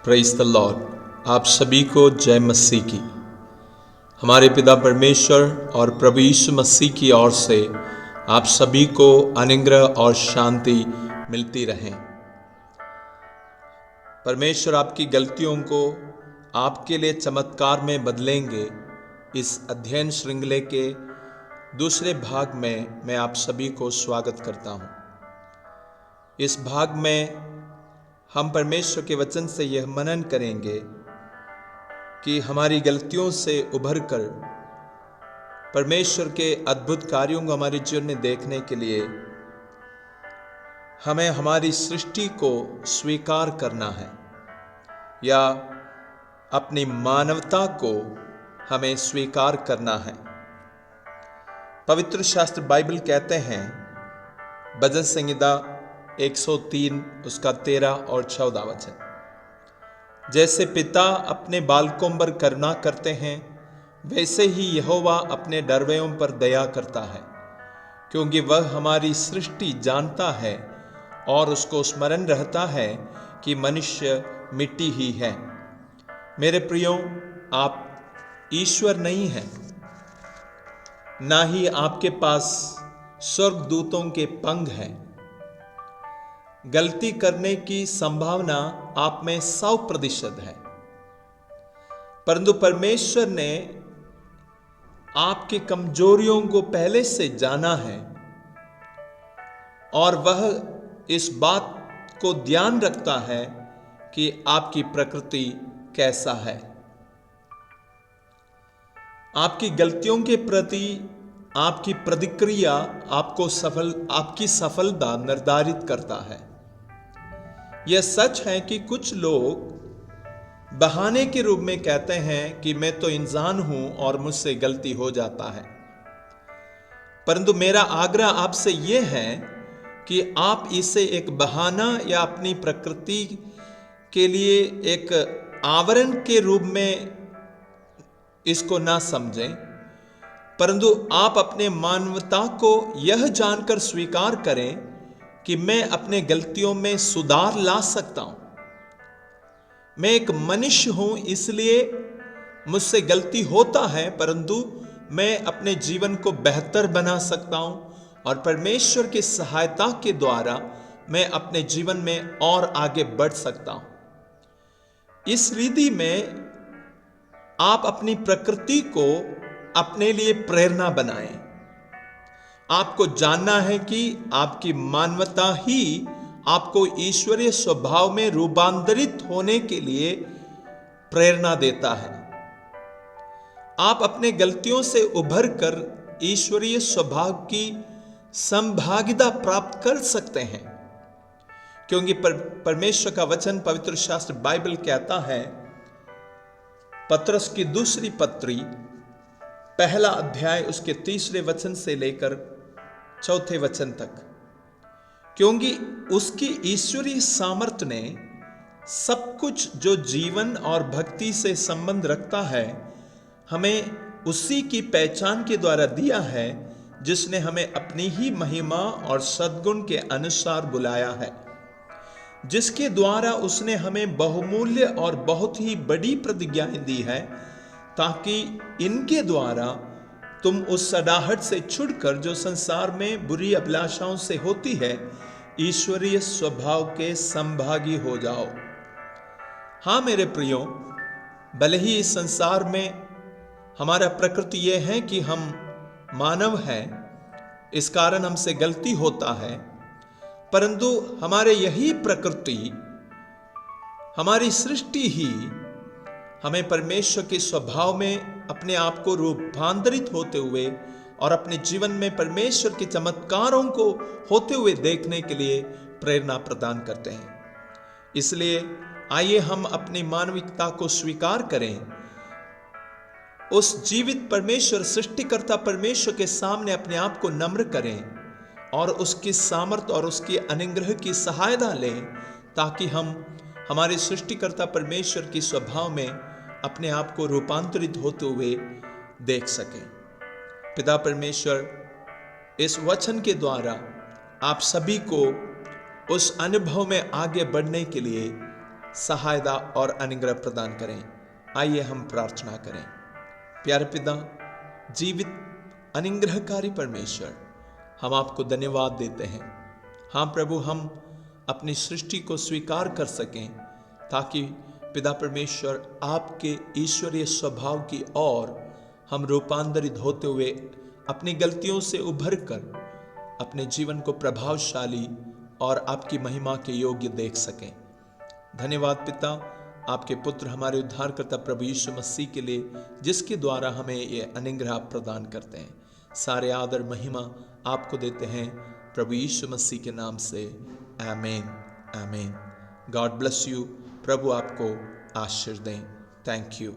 Praise the Lord. आप सभी को जय मसीह की। हमारे पिता परमेश्वर और प्रभु यीशु मसीह की ओर से आप सभी को अनुग्रह और शांति मिलती रहें। परमेश्वर आपकी गलतियों को आपके लिए चमत्कार में बदलेंगे। इस अध्ययन श्रृंखला के दूसरे भाग में मैं आप सभी को स्वागत करता हूँ। इस भाग में हम परमेश्वर के वचन से यह मनन करेंगे कि हमारी गलतियों से उभरकर परमेश्वर के अद्भुत कार्यों को हमारे जीवन में देखने के लिए हमें हमारी सृष्टि को स्वीकार करना है या अपनी मानवता को हमें स्वीकार करना है। पवित्र शास्त्र बाइबल कहते हैं, भजन संहिता 103 उसका 13 और 14 वचन, जैसे पिता अपने बालकों पर करुणा करते हैं वैसे ही यहोवा अपने डरवैयों पर दया करता है, क्योंकि वह हमारी सृष्टि जानता है और उसको स्मरण रहता है कि मनुष्य मिट्टी ही है। मेरे प्रियो, आप ईश्वर नहीं हैं, ना ही आपके पास स्वर्गदूतों के पंख हैं। गलती करने की संभावना आप में 100% है, परंतु परमेश्वर ने आपकी कमजोरियों को पहले से जाना है और वह इस बात को ध्यान रखता है कि आपकी प्रकृति कैसा है। आपकी गलतियों के प्रति आपकी प्रतिक्रिया आपकी सफलता निर्धारित करता है। यह सच है कि कुछ लोग बहाने के रूप में कहते हैं कि मैं तो इंसान हूं और मुझसे गलती हो जाता है, परंतु मेरा आग्रह आपसे यह है कि आप इसे एक बहाना या अपनी प्रकृति के लिए एक आवरण के रूप में इसको ना समझें, परंतु आप अपने मानवता को यह जानकर स्वीकार करें कि मैं अपने गलतियों में सुधार ला सकता हूं। मैं एक मनुष्य हूं, इसलिए मुझसे गलती होता है, परंतु मैं अपने जीवन को बेहतर बना सकता हूं और परमेश्वर की सहायता के द्वारा मैं अपने जीवन में और आगे बढ़ सकता हूं। इस रीति में आप अपनी प्रकृति को अपने लिए प्रेरणा बनाएं। आपको जानना है कि आपकी मानवता ही आपको ईश्वरीय स्वभाव में रूपांतरित होने के लिए प्रेरणा देता है। आप अपने गलतियों से उभरकर ईश्वरीय स्वभाव की संभागिता प्राप्त कर सकते हैं, क्योंकि परमेश्वर का वचन पवित्र शास्त्र बाइबल कहता है, पतरस की दूसरी पत्री पहला अध्याय उसके 3 वचन से लेकर 4 वचन तक, क्योंकि उसकी ईश्वरीय सामर्थ्य ने सब कुछ जो जीवन और भक्ति से संबंध रखता है हमें उसी की पहचान के द्वारा दिया है, जिसने हमें अपनी ही महिमा और सद्गुण के अनुसार बुलाया है, जिसके द्वारा उसने हमें बहुमूल्य और बहुत ही बड़ी प्रतिज्ञाएं दी है, ताकि इनके द्वारा तुम उस सड़ाहट से छुड़कर जो संसार में बुरी अभिलाषाओं से होती है, ईश्वरीय स्वभाव के संभागी हो जाओ। हाँ मेरे प्रियो, भले ही इस संसार में हमारा प्रकृति यह है कि हम मानव हैं, इस कारण हमसे गलती होता है, परंतु हमारे यही प्रकृति, हमारी सृष्टि ही हमें परमेश्वर के स्वभाव में अपने आप को रूपांतरित होते हुए और अपने जीवन में परमेश्वर के चमत्कारों को होते हुए देखने के लिए प्रेरणा प्रदान करते हैं। इसलिए आइए हम अपनी मानविकता को स्वीकार करें, उस जीवित परमेश्वर सृष्टिकर्ता परमेश्वर के सामने अपने आप को नम्र करें और उसकी सामर्थ्य और उसकी अनुग्रह की सहायता लें, ताकि हम हमारे सृष्टिकर्ता परमेश्वर की स्वभाव में अपने आप को रूपांतरित होते हुए देख सकें। पिता परमेश्वर इस वचन के द्वारा आप सभी को उस अनुभव में आगे बढ़ने के लिए सहायता और अनुग्रह प्रदान करें। आइए हम प्रार्थना करें। प्यारे पिता, जीवित अनुग्रहकारी परमेश्वर, हम आपको धन्यवाद देते हैं। हाँ प्रभु, हम अपनी सृष्टि को स्वीकार कर सकें ताकि पिता परमेश्वर आपके ईश्वरीय स्वभाव की ओर हम रूपांतरित होते हुए अपनी गलतियों से उभर कर अपने जीवन को प्रभावशाली और आपकी महिमा के योग्य देख सकें। धन्यवाद पिता, आपके पुत्र हमारे उद्धारकर्ता प्रभु यीशु मसीह के लिए, जिसके द्वारा हमें ये अनुग्रह प्रदान करते हैं। सारे आदर महिमा आपको देते हैं प्रभु यीशु मसीह के नाम से। आमीन, आमीन। God bless you. प्रभु आपको आशीष दें। Thank you.